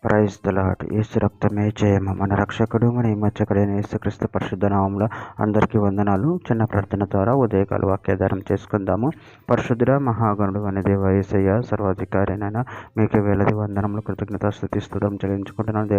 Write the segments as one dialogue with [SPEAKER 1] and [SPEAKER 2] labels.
[SPEAKER 1] Praise the lord. యేసు రక్తమే జయము. మన రక్షకుడు మన విమోచకుడైన యేసుక్రీస్తు పరిశుద్ధ నామములో అందరికీ వందనాలు. చిన్న ప్రార్థన ద్వారా ఉదయకాల వాక్యాధారం చేసుకుందాము. పరిశుద్ధుడ మహాగణుడు అనే దేవ యేసయ్య సర్వాధికారినైనా మీకు వేలది వందనములు కృతజ్ఞత స్తుతిస్తుడం చెల్లించుకుంటున్నాను.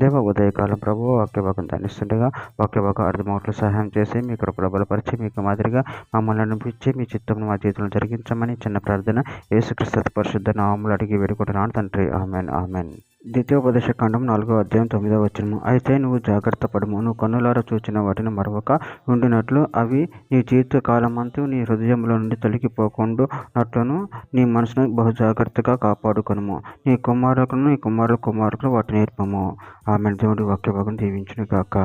[SPEAKER 1] దేవ ఉదయకాలం ప్రభు వాక్యభాగం ధ్యానిస్తుండగా వాక్యభాగం అర్థమవుట్లు సహాయం చేసి మీ కృపలో బలపరిచి మీకు మాదిరిగా మమ్మల్ని అనిపించి మీ చిత్తం మా జీవితంలో జరిగించమని చిన్న ప్రార్థన యేసుక్రీస్తు పరిశుద్ధ నామములు అడిగి వేడుకుంటున్నాను తండ్రి. Amen amen. ద్వితీయోపదేశ కాండం 4వ అధ్యాయం 9వ వచనము. అయితే నువ్వు జాగ్రత్త పడము, నువ్వు కన్నులారా చూచిన వాటిని మరవక ఉండినట్లు అవి నీ జీవిత కాలమంతా నీ హృదయంలో నుండి తొలగిపోకుండానట్లును నీ మనసును బహు జాగ్రత్తగా కాపాడుకొనుము. నీ కుమారులకు వాటిని నేర్పము. ఆమె దేవుడి వాక్యభాగం దీవించును గాక.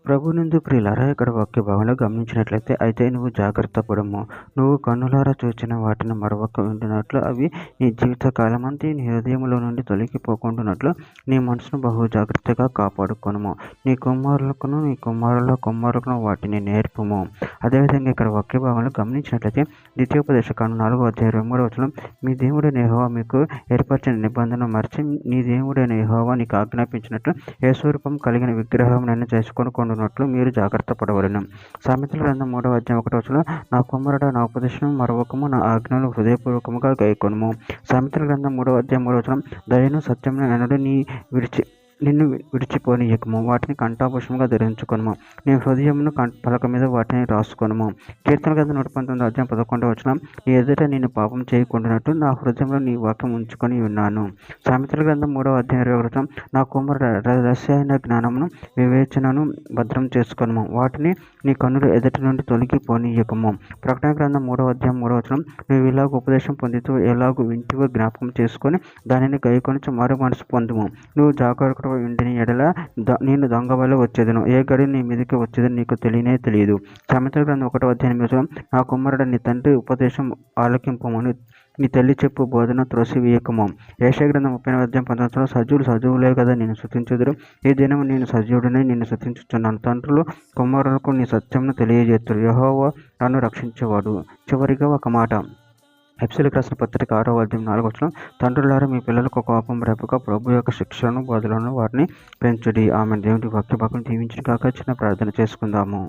[SPEAKER 1] ప్రభునందు ప్రియులారా, ఇక్కడ వాక్య భాగంలో గమనించినట్లయితే అయితే నువ్వు జాగ్రత్త పడము, నువ్వు కన్నులారా చూచిన వాటిని మరవక ఉండినట్లు అవి నీ జీవిత కాలమంతా నీ హృదయంలో నుండి తొలగిపోకుండానట్లు నీ మనసును బహు జాగ్రత్తగా కాపాడుకొనుము. నీ కుమారులకు వాటిని నేర్పము. అదేవిధంగా ఇక్కడ వాక్య భాగంలో గమనించినట్లయితే ద్వితీయోపదేశ కాండం 4వ అధ్యాయం 23వ వచనం, మీ దేవుడైన యెహోవా మీకు ఏర్పరిచిన నిబంధన మరచి నీ దేవుడైన యెహోవా నీకు ఆజ్ఞాపించినట్లు ఏ స్వరూపం కలిగిన విగ్రహం నన్ను చేసుకొనుకొనున్నట్లు మీరు జాగ్రత్త పడవలెను. సామెతల గ్రంథం 3వ అధ్యాయం 1వ వచనం, నా కుమారుడా నా ఉపదేశం మరొకము, నా ఆజ్ఞలు హృదయపూర్వకముగా గైకొనుము. సామెతల గ్రంథం 3వ అధ్యాయం 3వ వచనం, దయను సత్యమును ఎన్నడూ నిన్ను విడిచిపోనీయకము, వాటిని కంఠాభూషణంగా ధరించుకొనుము, నీ హృదయమును పలక మీద వాటిని రాసుకొనుము. కీర్తన గ్రంథం 119వ అధ్యాయం 11వ వచనం, నీ ఎదుట నేను పాపం చేయకుండానట్టు నా హృదయంలో నీ వాక్యం ఉంచుకొని ఉన్నాను. సామెతల గ్రంథం 3వ అధ్యాయం 20వ వచనం, నా కుమారుడా రహస్యమైన జ్ఞానమును వివేచనను భద్రం చేసుకొనుము, వాటిని నీ కన్నుల ఎదుట నుండి తొలగిపోనీయకము. ప్రకటన గ్రంథం 3వ అధ్యాయం 3వ వచనం, నువ్వు ఇలాగ ఉపదేశం పొందితూ ఎలాగూ వింటివో జ్ఞాపకం చేసుకొని దానిని గైకొనుచు మారు మనసు పొందుము. నువ్వు జాగ్రత్త ఇంటిని ఎడల నేను దొంగ వల్ల వచ్చేదను, ఏ గడి నీ మీదకి వచ్చేదని నీకు తెలియదు. సామెతల గ్రంథం 1వ అధ్యాయం 8వ వచనం, నా కుమారుడు నీ తండ్రి ఉపదేశం ఆలకింపమని నీ తల్లి చెప్పు బోధన త్రోసివేయకము. యెషయా గ్రంథం 30వ అధ్యాయం 19వ వచనం, సజీవులే కదా నేను స్తుతించుదురు, ఈ దినము నేను సజీవుడినై నిన్ను స్తుతించుచున్నాను. తండ్రులు కుమారులకు నీ సత్యమును తెలియజేతురు, యెహోవా నన్ను రక్షించేవాడు. చివరిగా ఒక మాట, ఎఫెసీయులకు రాసిన పత్రిక 6వ అధ్యాయం 4వ వచనం, తండ్రులారా మీ పిల్లలకు కోపం రేపక ప్రభు యొక్క శిక్షలను బోధలను వారిని పెంచుడి. ఆమె దేవుడి వాక్యభాగం దీవించిన కాక చిన్న ప్రార్థన చేసుకుందాము.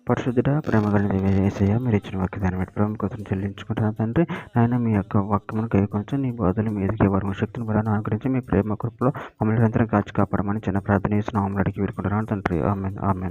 [SPEAKER 1] పరిశుద్ధుడ ప్రేమగల యేసయ్య, మీరు ఇచ్చిన వాక్యాన్ని బట్టి ప్రేమ కోసం చెల్లించుకుంటున్నాను తండ్రి. ఆయన మీ యొక్క వాక్యమును గైకొంచు నీ బోధలు మీ ఎదిగే వర్మ శక్తిని బలాన్ని అనుగ్రహించి మీ ప్రేమ కృపలో మమ్మల్ని నిరంతరం కాచి కాపాడమని చిన్న ప్రార్థన చేసిన అడిగి వేడుకుంటున్నాను తండ్రి. Amen amen.